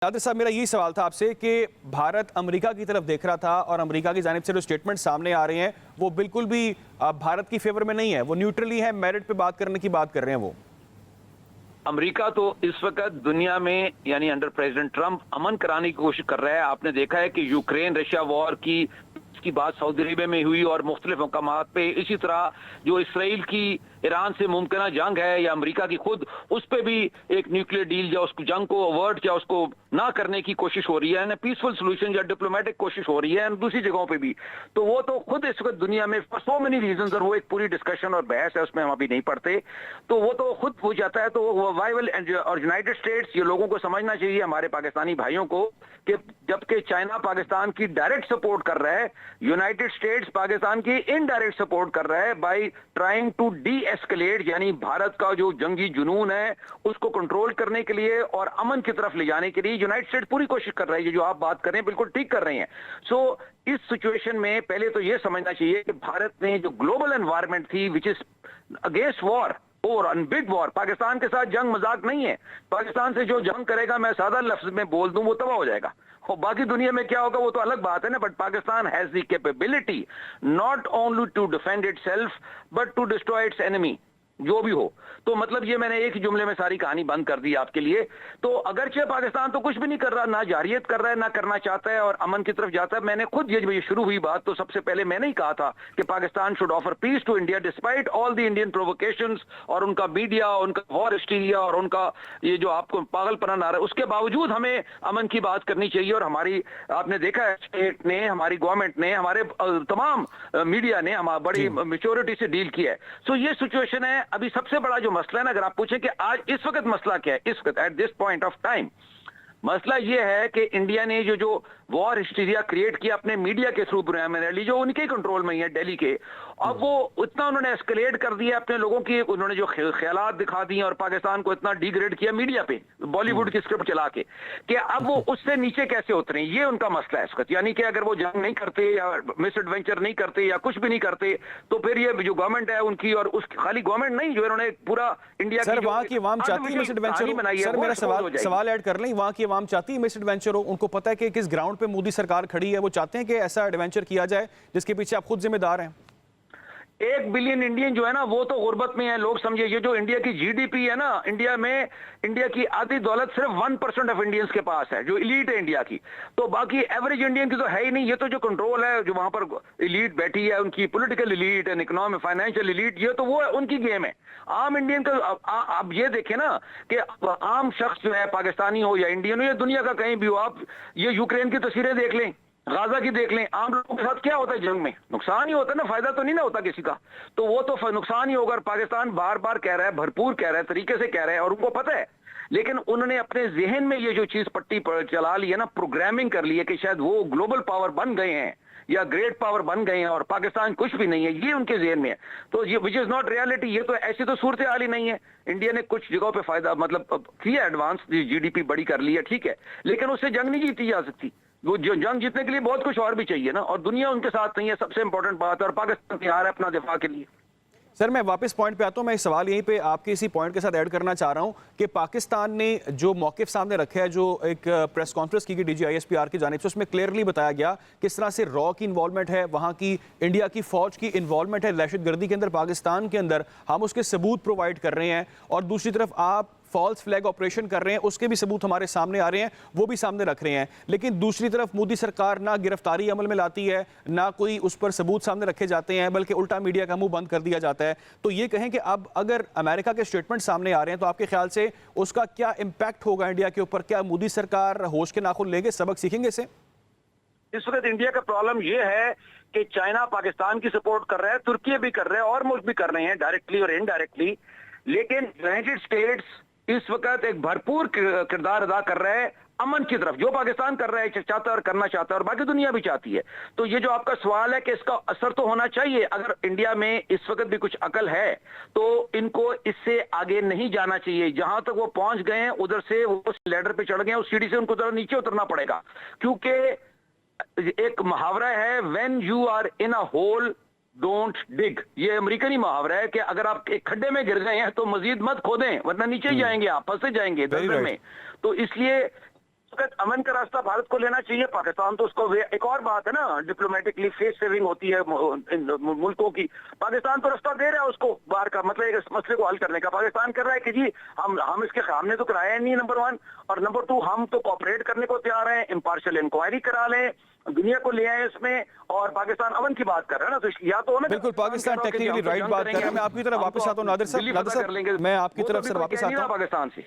यादव साहब, मेरा यही सवाल था आपसे कि भारत अमेरिका की तरफ देख रहा था और अमेरिका की जानिब से जो स्टेटमेंट सामने आ रहे हैं वो बिल्कुल भी भारत की फेवर में नहीं है। वो न्यूट्रली है, मेरिट पे बात करने की बात कर रहे हैं। वो अमेरिका तो इस वक्त दुनिया में यानी अंडर प्रेसिडेंट ट्रंप अमन कराने की कोशिश कर रहा है। आपने देखा है कि यूक्रेन रशिया वॉर की बात सऊदी अरेबिया में हुई और मुख्तलिफ मकामात पे। इसी तरह जो इसराइल की ईरान से मुमकिन जंग है या अमेरिका की खुद, उस पर भी एक न्यूक्लियर डील या उस जंग को अवर्ट या उसको ना करने की कोशिश हो रही है, पीसफुल सोल्यूशन या डिप्लोमेटिक कोशिश हो रही है दूसरी जगहों पे भी। तो वो तो खुद इस वक्त दुनिया में सो मेनी रीजंस, और वो एक पूरी डिस्कशन और बहस है, उसमें हम अभी नहीं पढ़ते। तो वो तो खुद हो जाता है। तो वाइवल और यूनाइटेड स्टेट्स, ये लोगों को समझना चाहिए, हमारे पाकिस्तानी भाइयों को, कि जबकि चाइना पाकिस्तान की डायरेक्ट सपोर्ट कर रहा है, यूनाइटेड स्टेट्स पाकिस्तान की इनडायरेक्ट सपोर्ट कर रहा है by trying to de-escalate, यानी भारत का जो जंगी जुनून है उसको कंट्रोल करने के लिए और अमन की तरफ ले जाने के लिए यूनाइटेड स्टेट्स पूरी कोशिश कर रही है। जो आप बात कर रहे हैं बिल्कुल ठीक कर रहे हैं। सो इस सिचुएशन में पहले तो यह समझना चाहिए कि भारत ने जो ग्लोबल एनवायरनमेंट थी विच इज अगेंस्ट वॉर और बिग वॉर, पाकिस्तान के साथ जंग मजाक नहीं है। पाकिस्तान से जो जंग करेगा, मैं सादा लफ्ज में बोल दूं, वो तबाह हो जाएगा। और बाकी दुनिया में क्या होगा वो तो अलग बात है ना। But Pakistan has the capability not only to defend itself but to destroy its enemy, जो भी हो। तो मतलब ये मैंने एक ही जुमले में सारी कहानी बंद कर दी आपके लिए। तो अगरचे पाकिस्तान तो कुछ भी नहीं कर रहा, ना जारियत कर रहा है, ना करना चाहता है और अमन की तरफ जाता है। मैंने खुद ये शुरू हुई बात तो सबसे पहले मैंने ही कहा था कि Pakistan should offer peace to India despite all the Indian provocations और उनका मीडिया, उनका वॉर हिस्टीरिया और उनका ये जो आपको पागलपना आ रहा है, उसके बावजूद हमें अमन की बात करनी चाहिए। और हमारी, आपने देखा है, स्टेट ने, हमारी गवर्नमेंट ने, हमारे तमाम मीडिया ने बड़ी मेच्योरिटी से डील किया है। सो ये सिचुएशन है। अभी सबसे बड़ा जो मसला है ना, अगर आप पूछें कि आज इस वक्त मसला क्या है, इस वक्त at this point of time मसला यह है कि इंडिया ने जो वॉर हिस्टीरिया क्रिएट किया अपने मीडिया के थ्रू, प्राइमरीली जो उनके कंट्रोल में ही है, दिल्ली के, अब वो इतना उन्होंने एस्केलेट कर दिया अपने लोगों की, उन्होंने जो ख्यालात दिखा दिए और पाकिस्तान को इतना डिग्रेड किया मीडिया पे, बॉलीवुड की स्क्रिप्ट चला के, कि अब वो उससे नीचे कैसे उतरे, ये उनका मसला है इस वक्त। यानी कि अगर वो जंग नहीं करते या मिस एडवेंचर नहीं करते या कुछ भी नहीं करते, तो फिर ये जो गवर्नमेंट है उनकी, और उस खाली गवर्नमेंट नहीं, जो इन्होंने पूरा इंडिया की वहां की आवाम चाहती है मिस एडवेंचर बनाई है। मेरा सवाल ऐड कर लें, वहां की आवाम चाहती है मिस एडवेंचर हो, उनको पता है कि किस ग्राउंड पे मोदी सरकार खड़ी है, वो चाहते हैं कि ऐसा एडवेंचर किया जाए जिसके पीछे आप खुद जिम्मेदार हैं। 1 बिलियन इंडियन जो है ना, वो तो गुर्बत में है। लोग समझिए, ये जो इंडिया की जीडीपी है ना, इंडिया में इंडिया की आधी दौलत सिर्फ 1% ऑफ इंडियंस के पास है, जो इलीट है इंडिया की। तो बाकी एवरेज इंडियन की तो है ही नहीं। ये तो जो कंट्रोल है, जो वहां पर इलीट बैठी है, उनकी political elite and economic financial elite, ये तो वो है, उनकी गेम है। आम इंडियन का आप ये देखें ना कि आम शख्स जो है, पाकिस्तानी हो या इंडियन हो या दुनिया का कहीं भी हो, आप ये यूक्रेन की तस्वीरें देख लें, गाजा की देख लें, आम लोगों के साथ क्या होता है जंग में, नुकसान ही होता है ना, फायदा तो नहीं ना होता किसी का। तो वो तो नुकसान ही होगा। पाकिस्तान बार बार कह रहा है, भरपूर कह रहा है, तरीके से कह रहा है, और उनको पता है। लेकिन उन्होंने अपने जहन में ये जो चीज पट्टी पर चला ली है ना, प्रोग्रामिंग कर ली है कि शायद वो ग्लोबल पावर बन गए हैं या ग्रेट पावर बन गए हैं और पाकिस्तान कुछ भी नहीं है, ये उनके जहन में है। तो ये विच इज नॉट रियलिटी। ये तो ऐसी तो सूरत हाल ही नहीं है। इंडिया ने कुछ जगहों पे फायदा मतलब किया, एडवांस जीडीपी बड़ी कर ली है, ठीक है, लेकिन उससे जंग नहीं जीती जा सकती। वो जो जंग जीतने के लिए बहुत कुछ और भी चाहिए ना, और दुनिया उनके साथ नहीं है, सबसे इंपॉर्टेंट बात है, और पाकिस्तान तैयार है अपना दिफा के लिए। सर, मैं वापस पॉइंट पे आता हूं। मैं इस सवाल यहीं पे आपके इसी पॉइंट के साथ ऐड करना चाह रहा हूं कि पाकिस्तान ने जो मौक़िफ़ सामने रखा है, जो एक प्रेस कॉन्फ्रेंस की गई DGISPR की जानिब से, उसमें क्लियरली बताया गया किस तरह से रॉ की इन्वॉल्वमेंट है, वहां की इंडिया की फौज की इन्वॉल्वमेंट है दहशतगर्दी के अंदर, पाकिस्तान के अंदर, हम उसके सबूत प्रोवाइड कर रहे हैं। और दूसरी तरफ आप फॉल्स फ्लैग ऑपरेशन कर रहे हैं, उसके भी सबूत हमारे सामने आ रहे हैं, वो भी सामने रख रहे हैं। लेकिन दूसरी तरफ मोदी सरकार ना गिरफ्तारी अमल में लाती है, ना कोई उस पर सबूत सामने रखे जाते हैं, बल्कि उल्टा मीडिया का मुंह बंद कर दिया जाता है। तो ये कहें कि अब अगर अमेरिका के स्टेटमेंट सामने आ रहे हैं तो आपके ख्याल से उसका क्या इंपैक्ट होगा इंडिया के ऊपर? क्या मोदी सरकार होश के नाखून लेंगे, सबक सीखेंगे इसे? इस वक्त इंडिया का प्रॉब्लम यह है कि चाइना पाकिस्तान की सपोर्ट कर रहा है, तुर्की भी कर रहा है, और मुल्क भी कर रहे हैं डायरेक्टली और इनडायरेक्टली। लेकिन यूनाइटेड स्टेट्स इस वक्त एक भरपूर किरदार अदा कर रहा है अमन की तरफ, जो पाकिस्तान कर रहा है, चाहता है और करना चाहता है, और बाकी दुनिया भी चाहती है। तो ये जो आपका सवाल है कि इसका असर तो होना चाहिए, अगर इंडिया में इस वक्त भी कुछ अकल है तो इनको इससे आगे नहीं जाना चाहिए। जहां तक वो पहुंच गए हैं, उधर से वो उस लैडर पे चढ़ गए, उस सीढ़ी से उनको जरा नीचे उतरना पड़ेगा। क्योंकि एक मुहावरा है, when you are in a hole don't dig. ये अमेरिकन ही मुहावरा है कि अगर आप एक खड्डे में गिर गए हैं तो मजीद मत खोदें, वरना नीचे ही जाएंगे, आप फंसे जाएंगे दलदल में। तो इसलिए वक्त अमन का रास्ता भारत को लेना चाहिए। पाकिस्तान तो उसको एक और बात है ना, डिप्लोमेटिकली फेस सेविंग होती है इन मुल्कों की। पाकिस्तान तो रास्ता दे रहा है उसको बाहर का, मतलब इस मसले को हल करने का। पाकिस्तान कर रहा है कि जी हम इसके सामने तो कराया नहीं, नंबर 1, और नंबर 2 हम तो कोऑपरेट करने को तैयार हैं, इम्पार्शियल इंक्वायरी करा लें, दुनिया को ले आए इसमें। और पाकिस्तान अमन की बात कर रहा है ना, तो या तो बिल्कुल पाकिस्तान टेक्निकली राइट बात कर रहा है। मैं आपकी तरफ वापस आता हूं नादिर साहब, मैं आपकी तरफ से वापस आता हूं। पाकिस्तान से